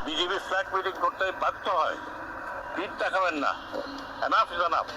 BJP flag meeting করতে বাধ্য হয়। পিঠ দেখাবেন না। Enough is enough.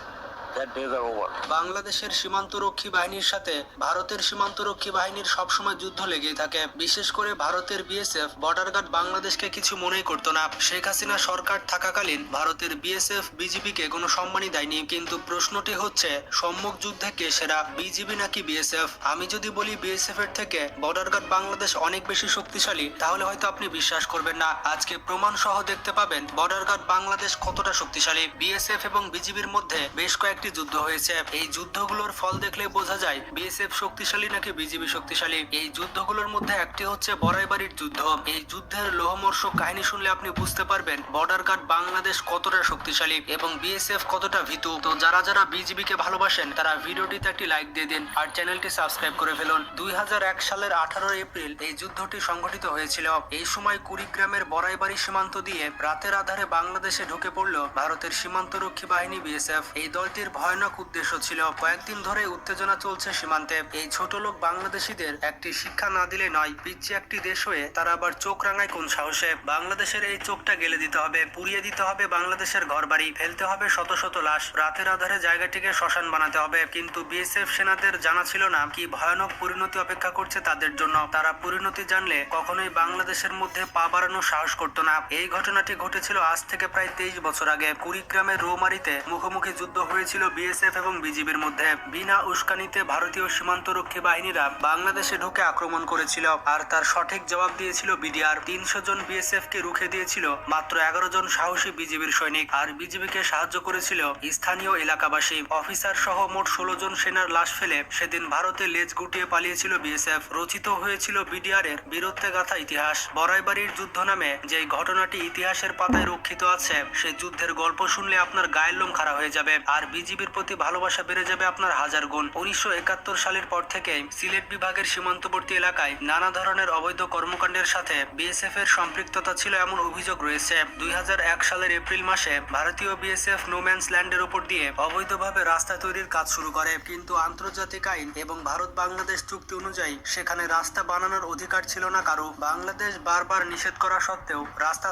That days are over. বাংলাদেশের সীমান্তরক্ষী বাহিনীর সাথে ভারতের সীমান্তরক্ষী বাহিনীর সবসময় যুদ্ধ লেগেই থাকে। বিশেষ করে ভারতের বিএসএফ বর্ডার গার্ড বাংলাদেশকে কিছু মনেই করতো না। শেখ হাসিনা সরকার থাকাকালীন ভারতের বিএসএফ বিজিবিকে কোনো সম্মানই দেয়নি। কিন্তু প্রশ্নটি হচ্ছে, সম্মুখ যুদ্ধে কে সেরা, বিজিবি নাকি বিএসএফ? আমি যদি বলি বিএসএফ এর থেকে বর্ডার গার্ড বাংলাদেশ অনেক বেশি শক্তিশালী, তাহলে হয়তো আপনি বিশ্বাস করবেন না। আজকে প্রমাণ সহ দেখতে পাবেন বর্ডার গার্ড বাংলাদেশ কতটা শক্তিশালী। বিএসএফ এবং বিজিবির মধ্যে বেশ কয়েকটি যুদ্ধ হয়েছে। এই যুদ্ধগুলোর ফল দেখলে বোঝা যায় বিএসএফ শক্তিশালী নাকি বিজিবি শক্তিশালী। এই যুদ্ধগুলোর মধ্যে একটি হচ্ছে বড়াইবাড়ির যুদ্ধ। এই যুদ্ধের লোহমর্ষক কাহিনী শুনলে আপনি বুঝতে পারবেন বর্ডার গার্ড বাংলাদেশ কতটা শক্তিশালী এবং বিএসএফ কতটা ভীতু। তো যারা যারা বিজিবিকে ভালোবাসেন তারা ভিডিওটিতে একটি লাইক দিয়ে দিন আর চ্যানেলটি সাবস্ক্রাইব করে ফেলুন। 2001 সালের 18 এপ্রিল এই যুদ্ধটি সংঘটিত হয়েছিল। এই সময় কুড়িগ্রামের বড়াইবাড়ি সীমান্ত দিয়ে রাতের আধারে বাংলাদেশে ঢুকে পড়ল ভারতের সীমান্তরক্ষী বাহিনী বিএসএফ। এই দলটির ভয়ানক উদ্দেশ্য ছিল, কয়েকদিন ধরে উত্তেজনা চলছে সীমান্তে। এই ছোট লোক বাংলাদেশিদের একটি শিক্ষা না দিলে নয়। পিচ্ছি একটি দেশ হয়ে তারা আবার চোখ রাঙায় কোন সাহসে? বাংলাদেশের এই চোখটা গেলে দিতে হবে, পুড়িয়ে দিতে হবে বাংলাদেশের ঘরবাড়ি, ফেলতে হবে শত শত লাশ, রাতের আধারে জায়গাটিকে শ্মশান বানাতে হবে। কিন্তু বিএসএফ সেনাদের জানা ছিল না কি ভয়ানক পরিণতি অপেক্ষা করছে তাদের জন্য। তারা পরিণতি জানলে কখনোই বাংলাদেশের মধ্যে পা বাড়ানোর সাহস করতো না। এই ঘটনাটি ঘটেছিল আজ থেকে প্রায় 23 বছর আগে। কুড়িগ্রামের রৌমারীতে মুখোমুখি যুদ্ধ হয়েছিল বিএসএফ এবং বিজিবির মধ্যে। বিনা উস্কানিতে ভারতীয় সীমান্তরক্ষী বাহিনীরা বাংলাদেশে ঢুকে আক্রমণ করেছিল আর তার সঠিক জবাব দিয়েছিল বিডিআর। 300 জন বিএসএফ কে রুখে দিয়েছিল মাত্র 11 জন সাহসী বিজিবির সৈনিক। আর বিজিবিকে সাহায্য করেছিল স্থানীয় এলাকাবাসী। অফিসার সহ মোট 16 জন সেনার লাশ ফেলে সেদিন ভারতে লেজ গুটিয়ে পালিয়েছিল বিএসএফ। রচিত হয়েছিল বিডিআর এর বীরত্বে গাথা ইতিহাস। বড়াইবাড়ির যুদ্ধ নামে যে ঘটনাটি ইতিহাসের পাতায় রক্ষিত আছে, সে যুদ্ধের গল্প শুনলে আপনার গায়ের লোম খাড়া হয়ে যাবে আর বিজিবির প্রতি ভালোবাসা বেড়ে যাবে আপনার হাজার গুণ। 1971 সালের পর থেকে সিলেট বিভাগের সীমান্তবর্তী এলাকায় নানা ধরনের অবৈধ কর্মকাণ্ডের সাথে বিএসএফ এর সম্পৃক্ততা ছিল এমন অভিযোগ রয়েছে। 2001 সালের এপ্রিল মাসে ভারতীয় বিএসএফ নোম্যান্স ল্যান্ডের উপর দিয়ে অবৈধভাবে রাস্তা তৈরির কাজ শুরু করে। কিন্তু আন্তর্জাতিক আইন এবং ভারত বাংলাদেশ চুক্তি অনুযায়ী সেখানে রাস্তা বানানোর অধিকার ছিল না কারো। বাংলাদেশ বারবার নিষেধ করা সত্ত্বেও রাস্তা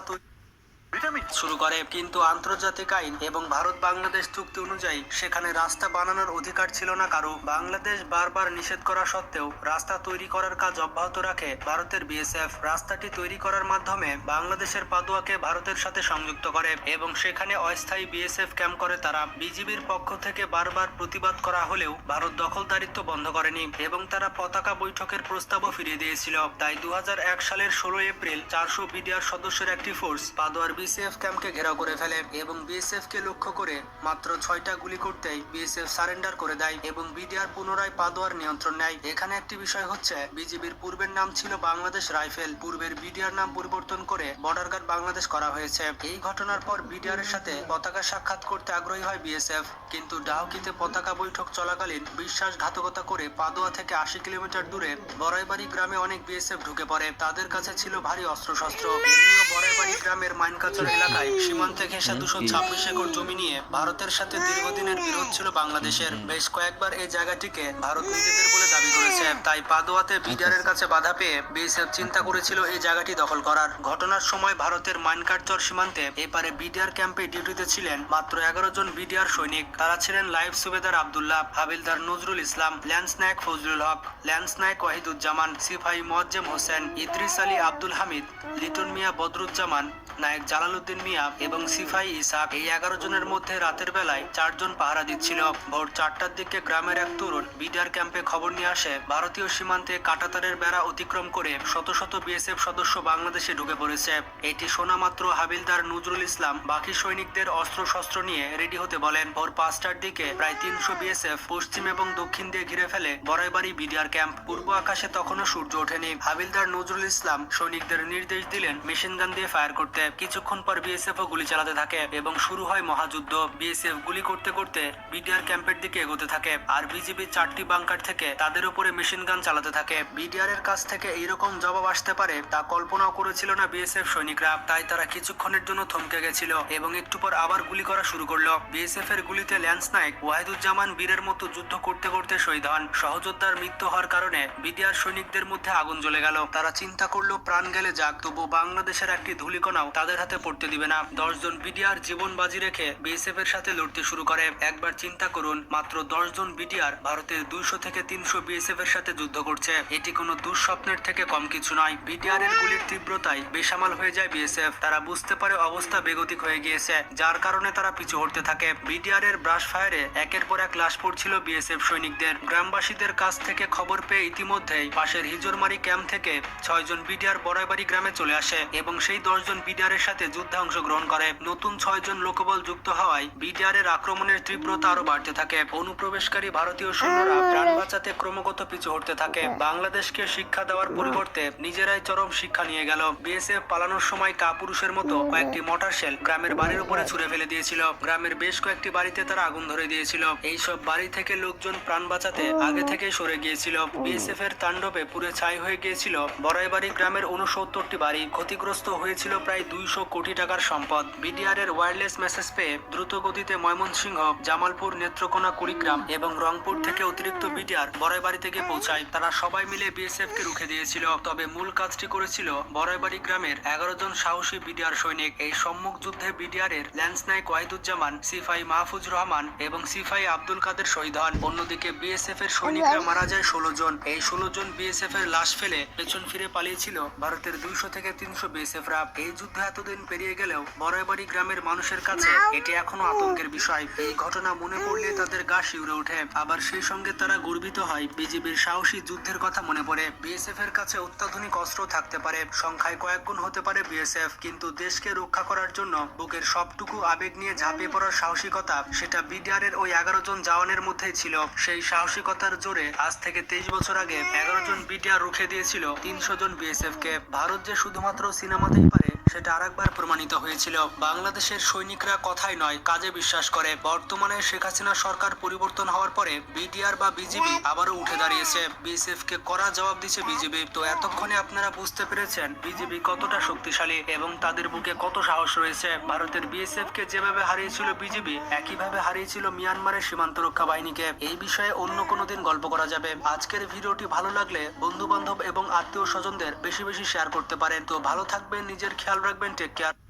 শুরু করে। কিন্তু আন্তর্জাতিক আইন এবং ভারত বাংলাদেশ চুক্তি অনুযায়ী সেখানে রাস্তা বানানোর অধিকার ছিল না কারো। বাংলাদেশ বারবার নিষেধ করা সত্ত্বেও রাস্তা তৈরি করার কাজ অব্যাহত রাখে ভারতের বিএসএফ। রাস্তাটি তৈরি করার মাধ্যমে বাংলাদেশের পাদুয়াকে ভারতের সাথে সংযুক্ত করে এবং সেখানে অস্থায়ী বিএসএফ ক্যাম্প করে তারা। বিজিবির পক্ষ থেকে বারবার প্রতিবাদ করা হলেও ভারত দখলদারিত্ব বন্ধ করেনি এবং তারা পতাকা বৈঠকের প্রস্তাবও ফিরিয়ে দিয়েছিল। তাই 2001 সালের 16 এপ্রিল 400 বিডিআর সদস্যের একটি ফোর্স পাদুয়ার বিএসএফ ক্যাম্পকে ঘেরাও করে ফেলে এবং বিএসএফ কে লক্ষ্য করে মাত্র 6টা গুলি করতেই বিএসএফ সারেন্ডার করে দেয় এবং বিডিআর পুনরায় পাদুয়ার নিয়ন্ত্রণ নেয়। এখানে একটি বিষয় হচ্ছে, বিজিবির পূর্বের নাম ছিল বাংলাদেশ রাইফেল, পূর্বের বিডিআর নাম পরিবর্তন করে বর্ডার গার্ড বাংলাদেশ করা হয়েছে। এই ঘটনার পর বিডিআর এর সাথে পতাকা সাক্ষাৎ করতে আগ্রহী হয় বিএসএফ, কিন্তু ডাউকিতে পতাকা বৈঠক চলাকালীন বিশ্বাসঘাতকতা করে পাদুয়া থেকে 80 কিলোমিটার দূরে বড়াইবাড়ি গ্রামে অনেক বিএসএফ ঢুকে পড়ে। তাদের কাছে ছিল ভারী অস্ত্রশস্ত্র। এমনিও বড়াইবাড়ি গ্রামের মাইনকাচর এলাকায় সীমান্তে ঘেঁষা 226 একর জমি নিয়ে ভারতের সাথে দীর্ঘদিনের বিরোধ ছিল বাংলাদেশের। বেশ কয়েকবার এই জায়গাটিকে ভারত নিজেদের বলে দাবি করেছে। তাই পাদুয়াতে বিডিআর এর কাছে বাধা পেয়ে বিএসএফ চিন্তা করেছিল এই জায়গাটি দখল করার। ঘটনার সময় ভারতের মাইনকাটচর সীমান্তে এপারে বিডিআর ক্যাম্পে ডিউটিতে ছিলেন মাত্র 11 জন বিডিআর সৈনিক। তারা ছিলেন লাইফ সুবেদার আব্দুল্লাহ, হাবিলদার নজরুল ইসলাম, ল্যান্স নায়ক ফজলুল হক, ল্যান্স নায়ক ওয়াহিদুজ্জামান, সিপাহী মোয়াজ্জেম হোসেন, ইদ্রিস আলী আব্দুল হামিদ, লিটন মিয়া বদরুজ্জামান, নায়ক জালালউদ্দিন মিয়া এবং সিপাহী ইসাক। এই 11 জনের মধ্যে রাতের বেলায় 4 জন পাহারা দিচ্ছিল। ভোর 4টার দিকে গ্রামের এক তরুণ বিডিআর ক্যাম্পে খবর নিয়ে আসে ভারতীয় সীমান্তে কাঁটাতারের বেড়া অতিক্রম করে শত শত বিএসএফ সদস্য বাংলাদেশে ঢুকে পড়েছে। এটি শোনা মাত্র হাবিলদার নজরুল ইসলাম বাকি সৈনিকদের অস্ত্র শস্ত্র নিয়ে রেডি হতে বলেন। ভোর 5টার দিকে প্রায় 300 বিএসএফ পশ্চিম এবং দক্ষিণ দিয়ে ঘিরে ফেলে বড়াইবাড়ি বিডিআর ক্যাম্প। পূর্ব আকাশে তখনও সূর্য ওঠেনি। হাবিলদার নজরুল ইসলাম সৈনিকদের নির্দেশ দিলেন মেশিন গান দিয়ে ফায়ার করতে। কিছুক্ষণ কিছুক্ষণ পর বিএসএফ ও গুলি চালাতে থাকে এবং শুরু হয় মহাযুদ্ধ। বিএসএফ গুলি করতে করতে বিডিআর ক্যাম্পের দিকে এগোতে থাকে আর বিজিবি 4টি বাংকার থেকে তাদের উপরে মেশিন গান চালাতে থাকে। বিডিআর এর কাছ থেকে এইরকম জবাব আসতে পারে তা কল্পনাও করেছিল না বিএসএফ সৈনিকরা, তাই তারা কিছুক্ষণের জন্য থমকে গেছিল এবং একটু পর আবার গুলি করা শুরু করলো। বিএসএফ এর গুলিতে ল্যান্স নায়েক ওয়াহিদুজ্জামান বীরের মতো যুদ্ধ করতে করতে শহীদ হন। সহযোদ্ধার মৃত্যু হওয়ার কারণে বিডিআর সৈনিকদের মধ্যে আগুন জ্বলে গেল। তারা চিন্তা করলো প্রাণ গেলে যাক, তবু বাংলাদেশের একটি ধূলিকণাও তাদের হাতে পড়তে দিবে না। 10 জন বিডিআর জীবন বাজি রেখে বিএসএফ এর সাথে লড়তে শুরু করে। একবার চিন্তা করুন, মাত্র 10 জন বিডিআর ভারতের 200 থেকে 300 বিএসএফ এর সাথে যুদ্ধ করছে। এটি কোনো দুঃস্বপ্নের থেকে কম কিছু নয়। বিডিআর এর গুলির তীব্রতায় বেসামাল হয়ে যায় বিএসএফ। তারা বুঝতে পারে অবস্থা বেগতিক হয়ে গিয়েছে, যার কারণে তারা পিছু হটতে থাকে। বিডিআর এর ব্রাশ ফায়ারে একের পর এক লাশ পড়ছিল বিএসএফ সৈনিকদের। গ্রামবাসীদের কাছ থেকে খবর পেয়ে ইতিমধ্যেই পাশের হিজরমারি ক্যাম্প থেকে 6 জন বিডিআর বড়াইবাড়ি গ্রামে চলে আসে এবং সেই 10 জন বিডিআর এর সাথে যুদ্ধে অংশগ্রহণ করে। নতুন 6 জন লোকবল যুক্ত হওয়ায় বিডিআর এর আক্রমণের তীব্রতা আরো বাড়তে থাকে। অনুপ্রবেশকারী ভারতীয় সৈন্যরা প্রাণ বাঁচাতে ক্রমাগত পিছু হটতে থাকে। বাংলাদেশকে শিক্ষা দেওয়ার পরিবর্তে নিজেরাই চরম শিক্ষা নিয়ে গেল। বিএসএফ পালানোর সময় কাপুরুষের মতো কয়েকটি মর্টার শেল গ্রামের বাড়ির উপরে ছুড়ে ফেলে দিয়েছিল। গ্রামের বেশ কয়েকটি বাড়িতে তারা আগুন ধরে দিয়েছিল। এইসব বাড়ি থেকে লোকজন প্রাণ বাঁচাতে আগে থেকে সরে গিয়েছিল। বিএসএফ এর তাণ্ডবে পুরে ছাই হয়ে গিয়েছিল বড়াইবাড়ি গ্রামের 69টি বাড়ি। ক্ষতিগ্রস্ত হয়েছিল প্রায় 200 কোটি টাকার সম্পদ। বিডিআর এর ওয়্যারলেস মেসেজ পেয়ে দ্রুত গতিতে ময়মনসিংহ, জামালপুর, নেত্রকোনা, কুড়িগ্রাম এবং রংপুর থেকে অতিরিক্ত বিডিআর বড়াইবাড়ি থেকে পৌঁছায়। তারা সবাই মিলে বিএসএফ কে রুখে দিয়েছিল। তবে মূল কাজটি করেছিল বড়াইবাড়ি গ্রামের 11 জন সাহসী বিডিআর সৈনিক। এই সম্মুখ যুদ্ধে বিডিআর এর ল্যান্স নায়েক ওয়াহিদুজ্জামান, সিপাহি মাহফুজ রহমান এবং সিপাহি আব্দুল কাদের শহীদ হন। অন্যদিকে বিএসএফ এর সৈনিকরা মারা যায় 16 জন। এই 16 জন বিএসএফ এর লাশ ফেলে পেছন ফিরে পালিয়েছিল ভারতের 200 থেকে 300 বিএসএফ রা। এই যুদ্ধ এতদিন পেরিয়ে গেলেও বড়াইবাড়ি গ্রামের মানুষের কাছে এটি এখনো আতঙ্কের বিষয়। এই ঘটনা মনে পড়লে তাদের গা শিউরে ওঠে। আবার সেই সঙ্গে তারা গর্বিত হয়। বিজিবির সাহসী যুদ্ধের কথা মনে পড়ে। বিএসএফ এর কাছে অত্যাধুনিক অস্ত্র থাকতে পারে, সংখ্যায় কয়েক গুণ হতে পারে বিএসএফ, কিন্তু দেশকে রক্ষা করার জন্য বুকের সবটুকু আবেগ নিয়ে ঝাঁপিয়ে পড়ার সাহসিকতা, সেটা বিডিআর এর ওই 11 জন জওয়ানের মধ্যেই ছিল। সেই সাহসিকতার জোরে আজ থেকে 23 বছর আগে 11 জন বিডিআর রুখে দিয়েছিল 300 জন বিএসএফ কে। ভারত যে শুধুমাত্র সিনেমাতেই পারে সেটা আরেকবার প্রমাণিত হয়েছিল। বাংলাদেশের সৈনিকরা কথাই নয় কাজে বিশ্বাস করে। বর্তমানে শেখ হাসিনা সরকার পরিবর্তন হওয়ার পরে বিডিআর বা বিজিবি আবারও উঠে দাঁড়িয়েছে। বিএসএফ কে কড়া জবাব দিচ্ছে বিজিবি। তো এতক্ষণে আপনারা বুঝতে পেরেছেন বিজিবি কতটা শক্তিশালী এবং তাদের বুকে কত সাহস রয়েছে। ভারতের বিএসএফ কে যেভাবে হারিয়েছিল বিজিবি, একইভাবে হারিয়েছিল মিয়ানমারের সীমান্ত রক্ষা বাহিনীকে। এই বিষয়ে অন্য কোনো দিন গল্প করা যাবে। আজকের ভিডিওটি ভালো লাগলে বন্ধু বান্ধব এবং আত্মীয় স্বজনদের বেশি বেশি শেয়ার করতে পারেন। তো ভালো থাকবেন, নিজের খেয়াল রাখবেন, টেক কেয়ার।